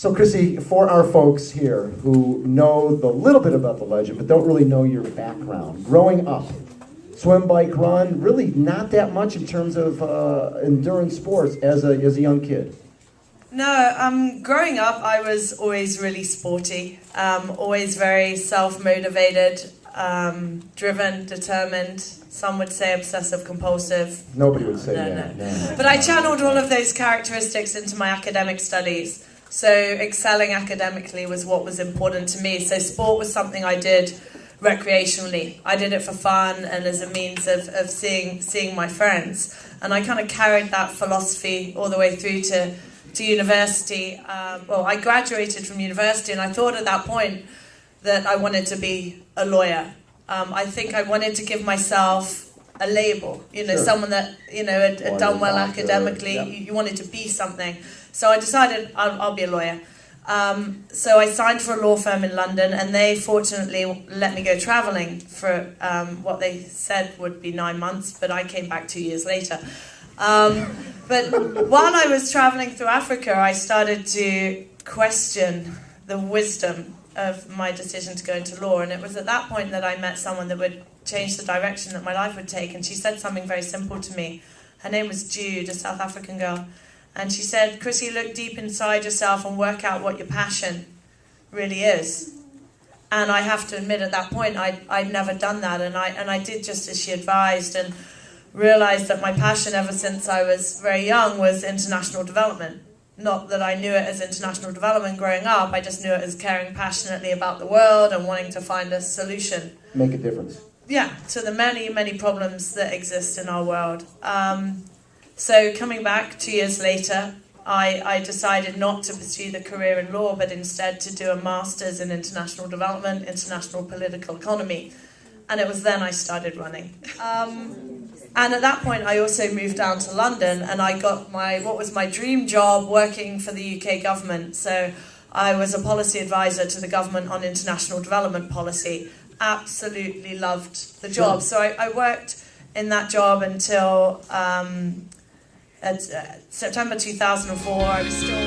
So Chrissie, for our folks here who know the little bit about the legend but don't really know your background, growing up, swim, bike, run, really not that much in terms of endurance sports as a young kid. No, growing up I was always really sporty, always very self-motivated, driven, determined. Some would say obsessive compulsive. Nobody would say that. No. But I channeled all of those characteristics into my academic studies. So excelling academically was what was important to me. So sport was something I did recreationally. I did it for fun and as a means of seeing my friends. And I kind of carried that philosophy all the way through to university. I graduated from university and I thought at that point that I wanted to be a lawyer. I think I wanted to give myself a label, sure. Someone that, had done well academically. Yeah. You wanted to be something. So I decided I'll be a lawyer. So I signed for a law firm in London and they fortunately let me go traveling for what they said would be 9 months, but I came back 2 years later. But while I was traveling through Africa, I started to question the wisdom of my decision to go into law, and it was at that point that I met someone that would change the direction that my life would take, and she said something very simple to me. Her name was Jude, a South African girl, and she said, "Chrissie, look deep inside yourself and work out what your passion really is." And I have to admit, at that point, I'd never done that, and I did just as she advised, and realised that my passion ever since I was very young was international development. Not that I knew it as international development growing up, I just knew it as caring passionately about the world and wanting to find a solution. Make a difference. Yeah, to the many, many problems that exist in our world. So coming back 2 years later, I decided not to pursue the career in law, but instead to do a master's in international development, international political economy. And it was then I started running. And at that point, I also moved down to London, and I got what was my dream job working for the UK government. So I was a policy advisor to the government on international development policy. Absolutely loved the job. So I worked in that job until September 2004. I was still